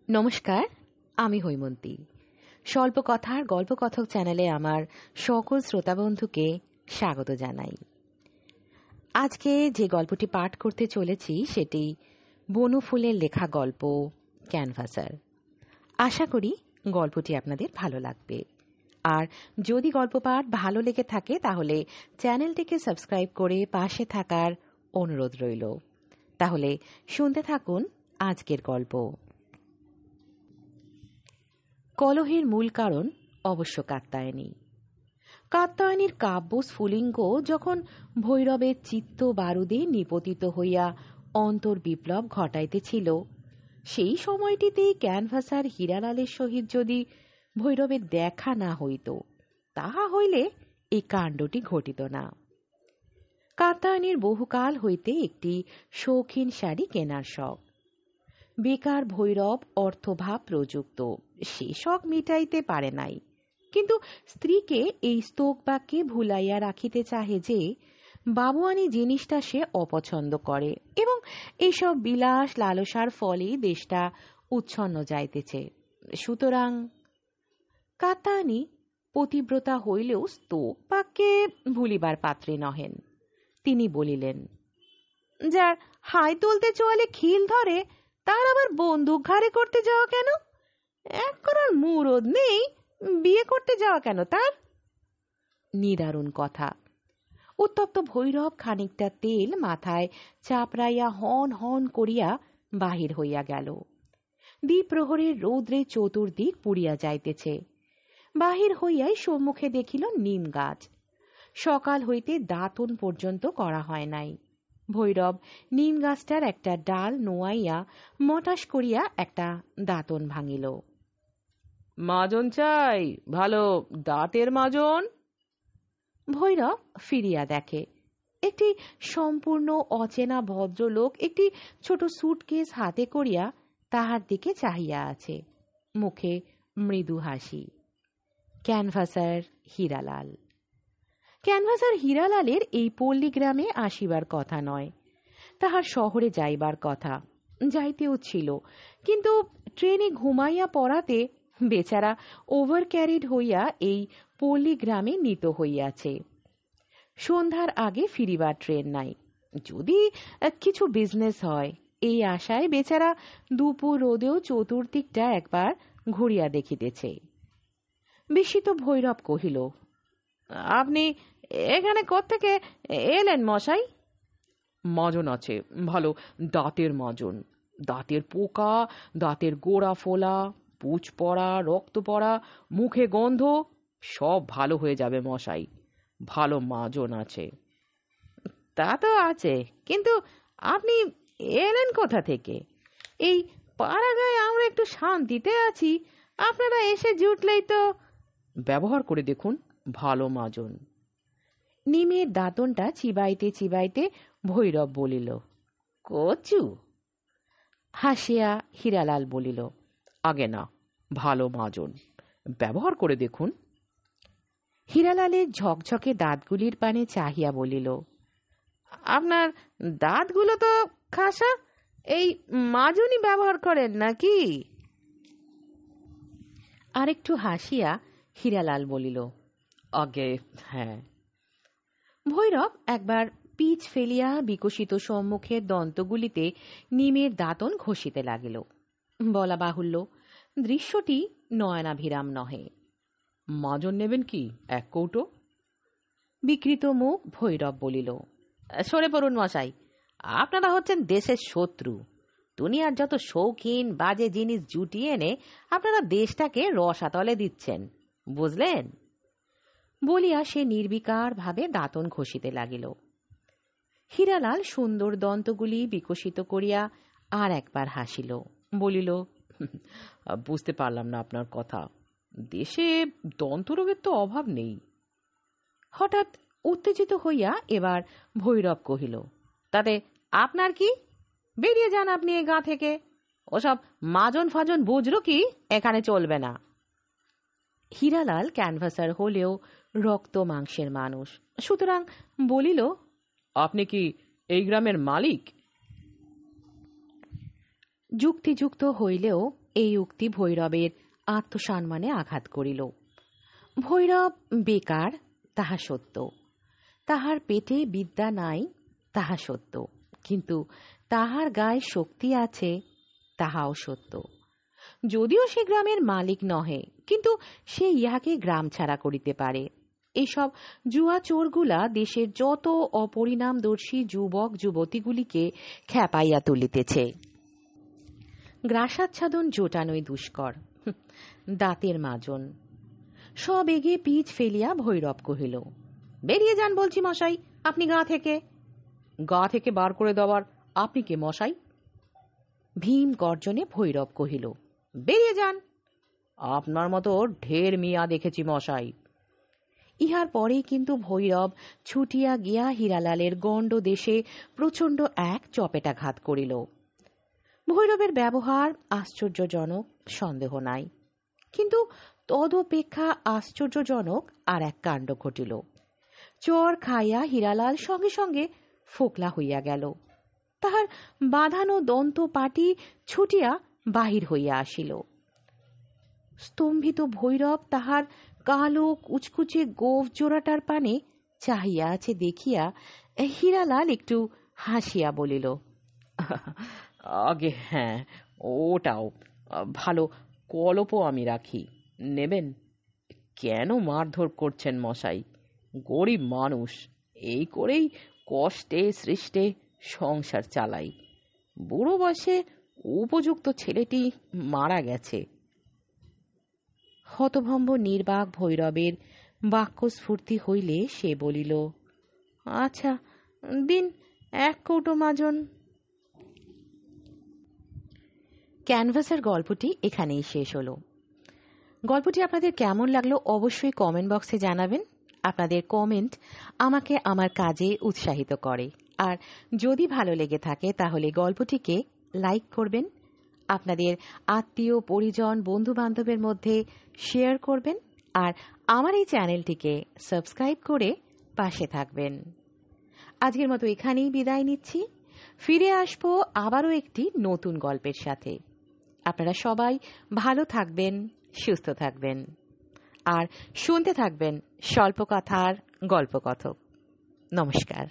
নমস্কার, আমি হৈমন্তী। স্বল্পকথার গল্পকথক চ্যানেলে আমার সকল শ্রোতা বন্ধুকে স্বাগত জানাই। আজকে যে গল্পটি পাঠ করতে চলেছি সেটি বনফুলের লেখা গল্প ক্যানভাসার। আশা করি গল্পটি আপনাদের ভালো লাগবে। আর যদি গল্প পাঠ ভালো লেগে থাকে তাহলে চ্যানেলটিকে সাবস্ক্রাইব করে পাশে থাকার অনুরোধ রইল। তাহলে শুনতে থাকুন আজকের গল্প। কলহের মূল কারণ অবশ্য কাত্যায়নী। কাত্যায়নীর কাব্য স্ফুলিঙ্গ যখন ভৈরবের চিত্ত বারুদে নিপতিত হইয়া অন্তর্বিপ্লব ঘটাইতেছিল, সেই সময়টিতেই ক্যানভাসার হীরালালের সহিত যদি ভৈরবের দেখা না হইত, তাহা হইলে এই কাণ্ডটি ঘটিত না। কাত্যায়নীর বহুকাল হইতে একটি শৌখিন শাড়ি কেনার শখ। বেকার ভৈরব অর্থভাব প্রযুক্ত, সে শখ মিটাইতে পারে নাই, কিন্তু স্ত্রীকে এই স্তোক বাক্যে ভুলাইয়া রাখিতে চাহে যে বাবুয়ানি জিনিসটা সে অপছন্দ করে এবং এইসব বিলাস লালসার ফলে দেশটা উচ্ছন্ন যাইতেছে। সুতরাং কাত্যায়নী পতিব্রতা হইলেও স্তোক বাক্যে ভুলিবার পাত্রে নহেন। তিনি বলিলেন, যার হাই তুলতে চোয়ালে খিল ধরে তার আবার বন্দুক ঘাড়ে করতে যাওয়া কেন? এক করার মুরদ নেই, বিয়ে করতে যাওয়া কেন তার? নিদারুণ কথা। উত্তপ্ত ভৈরব খানিকটা তেল মাথায় চাপড়াইয়া হন হন করিয়া বাহির হইয়া গেল। দ্বিপ্রহরের রৌদ্রে চতুর্দিক পুড়িয়া যাইতেছে। বাহির হইয়াই সম্মুখে দেখিল নিম গাছ। সকাল হইতে দাঁতন পর্যন্ত করা হয় নাই। ভৈরব নিম গাছটার একটা ডাল নোয়াইয়া মটাস করিয়া একটা দাঁতন ভাঙিল। মাজন চাই, ভালো দাঁতের মাজন। ভৈরব ফিরিয়া দেখে একটি সম্পূর্ণ অচেনা ভদ্রলোক একটি ছোট সুটকেস হাতে করিয়া তাহার দিকে চাহিয়া আছে, মুখে মৃদু হাসি। ক্যানভাসার হীরালাল। ক্যানভাসার হীরালালের এই পল্লী গ্রামে আসিবার কথা নয়, তাহার শহরে যাইবার কথা। যাইতেও ছিল, কিন্তু ট্রেনে ঘুমাইয়া পড়াতে বেচারা ওভার ক্যারিড হইয়া এই পল্লী গ্রামে নীত হইয়াছে। সন্ধ্যার আগে ফিরিবার ট্রেন নাই, যদি কিছু বিজনেস হয় এই আশায় বেচারা দুপুর রোদেও চতুর্দিকটা একবার ঘুরিয়া দেখিতেছে। বিস্মিত ভৈরব কহিল, আপনি এখানে কোত্থেকে এলেন মশাই? মাজন আছে, ভালো দাঁতের মাজন। দাঁতের পোকা, দাঁতের গোড়া ফোলা, পুচ পড়া, রক্ত পড়া, মুখে গন্ধ, সব ভালো হয়ে যাবে মশাই। ভালো মাজন আছে। তা তো আছে, কিন্তু আপনি এলেন কোথা থেকে? এই পাড়া গায়ে আমরা একটু শান্তিতে আছি, আপনারা এসে জুটলেই তো। ব্যবহার করে দেখুন, ভালো মাজন। নিমের দাঁতনটা চিবাইতে চিবাইতে ভৈরব বলিল, কচু? হাসিয়া হীরালাল বলিল, আগে না, ভালো মাজন, ব্যবহার করে দেখুন। হীরালালের ঝকঝকে দাঁতগুলির পানে চাহিয়া বলিল, আপনার দাঁতগুলো তো খাসা, এই মাজনই ব্যবহার করেন নাকি? আরেকটু হাসিয়া হীরালাল বলিল, আগে হ্যাঁ। ভৈরব একবার পিচ ফেলিয়া বিকশিত সম্মুখের দন্তগুলিতে নিমের দাঁতন ঘষিতে লাগিল। বলা বাহুল্য, দৃশ্যটি নয়নাভিরাম নহে। মাজন নেবেন কি, এক কৌটো? বিকৃত মুখ ভৈরব বলিল, সরে পড়ুন মশাই, আপনারা হচ্ছেন দেশের শত্রু। দুনিয়ার যত শৌখিন বাজে জিনিস জুটিয়ে এনে আপনারা দেশটাকে রসাতলে দিচ্ছেন, বুঝলেন? বলিয়া সে নির্বিকার ভাবে দাঁতন ঘষিতে লাগিল। হীরালাল সুন্দর দন্তগুলি বিকশিত করিয়া আর একবার হাসিল, বলিল, বুঝতে পারলাম না আপনার কথা। দেশে দন্তরোগের তো অভাব নেই। হঠাৎ উত্তেজিত হইয়া এবার ভৈরব কহিল, তাতে আপনার কি? বেরিয়ে যান আপনি এ গাঁ থেকে। ওসব মাজন ফাজন বুঝলো কি এখানে চলবে না। হীরালাল ক্যানভাসার হলেও রক্ত মাংসের মানুষ, সুতরাং বলিল, আপনি কি এই গ্রামের মালিক? যুক্তিযুক্ত হইলেও এই উক্তি ভৈরবের আত্মসম্মানে আঘাত করিল। ভৈরব বেকার তাহা সত্য, তাহার পেটে বিদ্যা নাই তাহা সত্য, কিন্তু তাহার গায়ে শক্তি আছে তাহাও সত্য। যদিও সে গ্রামের মালিক নহে, কিন্তু সে ইহাকে গ্রাম ছাড়া করিতে পারে। এইসব জুয়া চোরগুলা দেশের যত অপরিণামদর্শী যুবক যুবতীগুলিকে খেপাইয়া তুলিতেছে। গ্রাসাচ্ছাদন জোটানোই দুষ্কর। দাঁতের মাজন। সব এগে পিচ ফেলিয়া ভৈরব কহিল, বেরিয়ে যান বলছি মশাই, আপনি গা থেকে। গা থেকে বার করে দেওয়ার আপনি কে মশাই? ভীম গর্জনে ভৈরব কহিল, বেরিয়ে যান। আপনার মতো ঢের মিয়া দেখেছি মশাই। ইহার পরেই কিন্তু ভৈরব ছুটিয়া গিয়া হীরালালের গণ্ড দেশে প্রচণ্ড এক চপেটাঘাত করিল। ভৈরবের ব্যবহার আশ্চর্যজনক, সন্দেহ নাই, কিন্তু তদপেক্ষা আশ্চর্যজনক আর এক কাণ্ড ঘটিল। চর খাইয়া হীরালাল সঙ্গে সঙ্গে ফোকলা হইয়া গেল। তাহার বাঁধানো দন্ত পাটি ছুটিয়া বাহির হইয়া আসিল। স্তম্ভিত ভৈরব তাহার কালো কুচকুচে গোঁফ জোড়াটার পানে চাহিয়া আছে দেখিয়া হীরালাল একটু হাসিয়া বলিল, আগে হ্যাঁ, ওটাও ভালো কলপও আমি রাখি, নেবেন? কেন মারধর করছেন মশাই? গরিব মানুষ, এই করেই কষ্টে সৃষ্টে সংসার চালাই। বুড়ো বয়সে উপযুক্ত ছেলেটি মারা গেছে। হতভম্ব নির্বাক ভৈরবের বাক্যস্ফূর্তি হইলে সে বলিল, আচ্ছা দিন, এক কৌটো মাজন। ক্যানভাসের গল্পটি এখানেই শেষ হলো। গল্পটি আপনাদের কেমন লাগলো অবশ্যই কমেন্ট বক্সে জানাবেন। আপনাদের কমেন্ট আমাকে আমার কাজে উৎসাহিত করে। আর যদি ভালো লেগে থাকে তাহলে গল্পটিকে লাইক করবেন, আপনাদের আত্মীয় পরিজন বন্ধু বান্ধবের মধ্যে শেয়ার করবেন, আর আমার এই চ্যানেলটিকে সাবস্ক্রাইব করে পাশে থাকবেন। আজকের মতো এখানেই বিদায় নিচ্ছি। ফিরে আসবো আবারও একটি নতুন গল্পের সাথে। আপনারা সবাই ভালো থাকবেন, সুস্থ থাকবেন, আর শুনতে থাকবেন স্বল্পকথার গল্পকথক। নমস্কার।